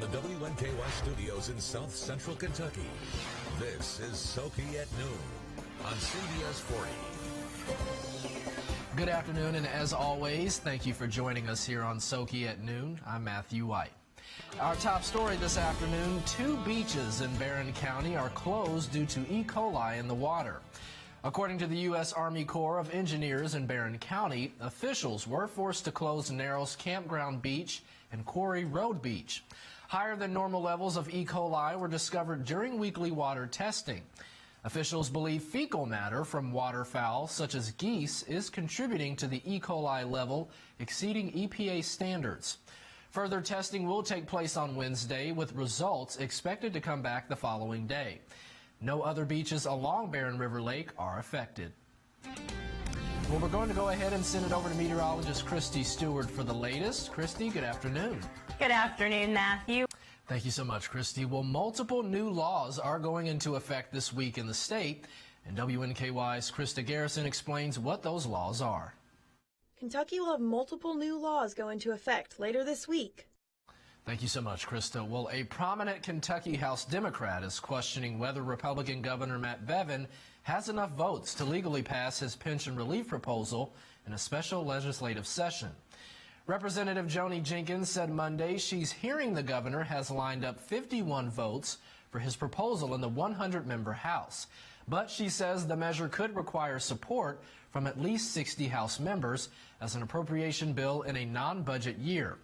the WNKY studios in South Central Kentucky, this is SOKY at Noon on CBS 40. Good afternoon, and as always, thank you for joining us here on SOKY at Noon. I'm Matthew White. Our top story this afternoon, 2 beaches in Barron County are closed due to E. coli in the water. According to the U.S. Army Corps of Engineers in Barron County, officials were forced to close Narrows Campground Beach and Quarry Road Beach. Higher than normal levels of E. coli were discovered during weekly water testing. Officials believe fecal matter from waterfowl, such as geese, is contributing to the E. coli level exceeding EPA standards. Further testing will take place on Wednesday, with results expected to come back the following day. No other beaches along Barron River Lake are affected. Well, we're going to go ahead and send it over to meteorologist Christy Stewart for the latest. Christy, good afternoon. Good afternoon, Matthew. Thank you so much, Christy. Well, multiple new laws are going into effect this week in the state, and WNKY's Krista Garrison explains what those laws are. Kentucky will have multiple new laws go into effect later this week. Thank you so much, Krista. Well, a prominent Kentucky House Democrat is questioning whether Republican Governor Matt Bevin has enough votes to legally pass his pension relief proposal in a special legislative session. Representative Joni Jenkins said Monday she's hearing the governor has lined up 51 votes for his proposal in the 100-member House. But she says the measure could require support from at least 60 House members as an appropriation bill in a non-budget year.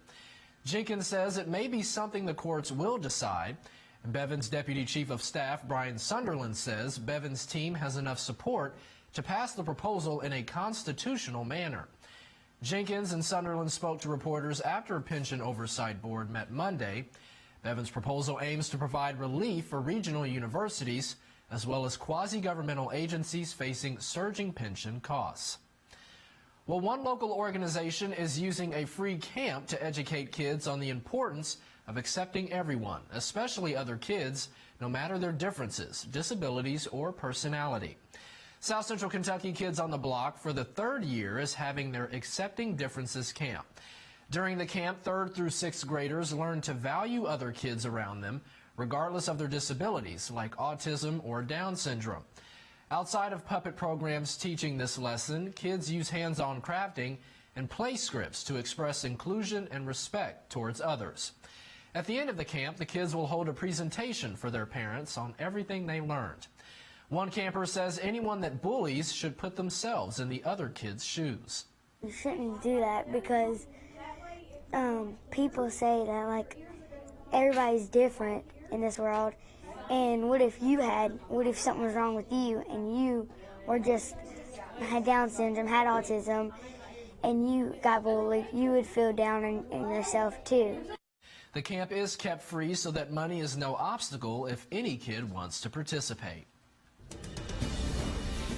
Jenkins says it may be something the courts will decide. And Bevin's Deputy Chief of Staff, Brian Sunderland, says Bevin's team has enough support to pass the proposal in a constitutional manner. Jenkins and Sunderland spoke to reporters after a pension oversight board met Monday. Bevin's proposal aims to provide relief for regional universities as well as quasi-governmental agencies facing surging pension costs. Well, one local organization is using a free camp to educate kids on the importance of accepting everyone, especially other kids, no matter their differences, disabilities, or personality. South Central Kentucky Kids on the Block for the 3rd year is having their Accepting Differences camp. During the camp, 3rd through 6th graders learn to value other kids around them, regardless of their disabilities, like autism or Down syndrome. Outside of puppet programs teaching this lesson, kids use hands-on crafting and play scripts to express inclusion and respect towards others. At the end of the camp, the kids will hold a presentation for their parents on everything they learned. One camper says anyone that bullies should put themselves in the other kids' shoes. You shouldn't do that because people say that, like, everybody's different in this world. And what if something was wrong with you and you were just had Down syndrome, had autism, and you got bullied, you would feel down in yourself too. The camp is kept free so that money is no obstacle if any kid wants to participate.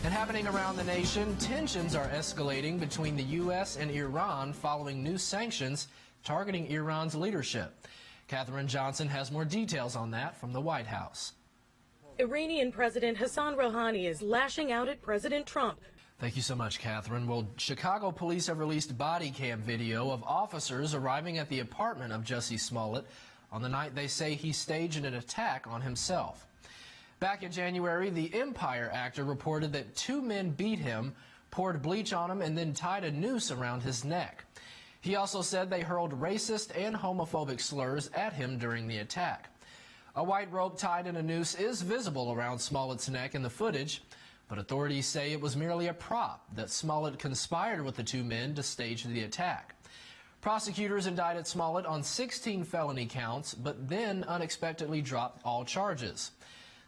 And happening around the nation, tensions are escalating between the U.S. and Iran following new sanctions targeting Iran's leadership. Katherine Johnson has more details on that from the White House. Iranian President Hassan Rouhani is lashing out at President Trump. Thank you so much, Catherine. Well, Chicago police have released body cam video of officers arriving at the apartment of Jussie Smollett on the night they say he staged an attack on himself. Back in January, the Empire actor reported that 2 men beat him, poured bleach on him, and then tied a noose around his neck. He also said they hurled racist and homophobic slurs at him during the attack. A white rope tied in a noose is visible around Smollett's neck in the footage, but authorities say it was merely a prop that Smollett conspired with the 2 men to stage the attack. Prosecutors indicted Smollett on 16 felony counts, but then unexpectedly dropped all charges.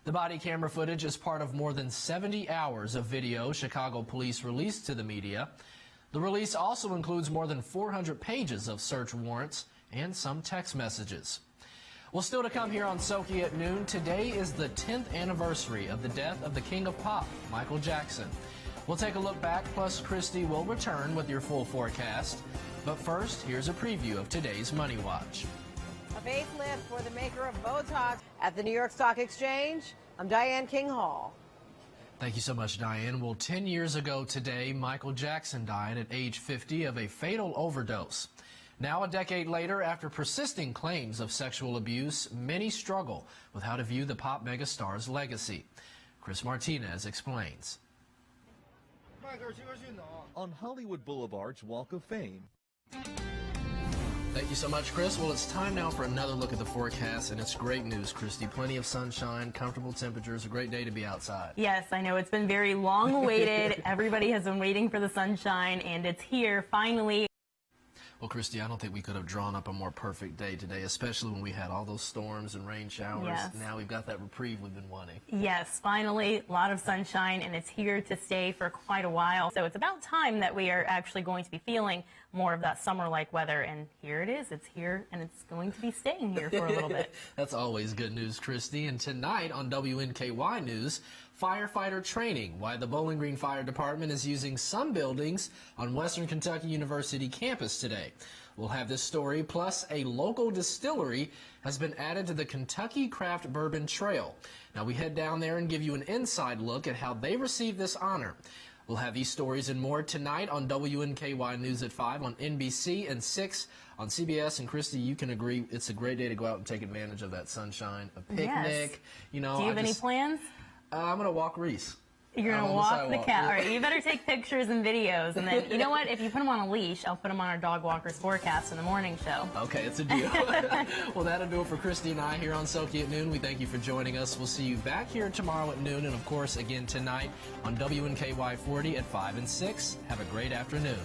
The body camera footage is part of more than 70 hours of video Chicago police released to the media. The release also includes more than 400 pages of search warrants and some text messages. Well, still to come here on SOKY at Noon, today is the 10th anniversary of the death of the King of Pop, Michael Jackson. We'll take a look back, plus Christy will return with your full forecast. But first, here's a preview of today's Money Watch. A facelift for the maker of Botox at the New York Stock Exchange. I'm Diane King Hall. Thank you so much, Diane. Well, 10 years ago today, Michael Jackson died at age 50 of a fatal overdose. Now, a decade later, after persisting claims of sexual abuse, many struggle with how to view the pop megastar's legacy. Chris Martinez explains. On Hollywood Boulevard's Walk of Fame. Thank you so much, Chris. Well, it's time now for another look at the forecast, and it's great news, Christy. Plenty of sunshine, comfortable temperatures, a great day to be outside. Yes, I know it's been very long awaited. Everybody has been waiting for the sunshine, and it's here finally. Well, Christy, I don't think we could have drawn up a more perfect day today, especially when we had all those storms and rain showers. Yes. Now we've got that reprieve we've been wanting. Yes, finally, a lot of sunshine, and it's here to stay for quite a while. So it's about time that we are actually going to be feeling more of that summer-like weather, and here it is. It's here, and it's going to be staying here for a little bit. That's always good news, Christy. And tonight on WNKY News, firefighter training, why the Bowling Green Fire Department is using some buildings on Western Kentucky University campus today. We'll have this story, plus a local distillery has been added to the Kentucky Craft Bourbon Trail. Now we head down there and give you an inside look at how they received this honor. We'll have these stories and more tonight on WNKY News at 5 on NBC and 6 on CBS. And Christy, you can agree it's a great day to go out and take advantage of that sunshine, a picnic. Yes. You know, Do you have any plans? I'm going to walk Reese. You're going to walk the cat. All right, you better take pictures and videos. And then, you know what? If you put them on a leash, I'll put them on our Dog Walkers forecast in the morning show. Okay, it's a deal. Well, that'll do it for Christy and I here on SOKY at Noon. We thank you for joining us. We'll see you back here tomorrow at noon and, of course, again tonight on WNKY 40 at 5 and 6. Have a great afternoon.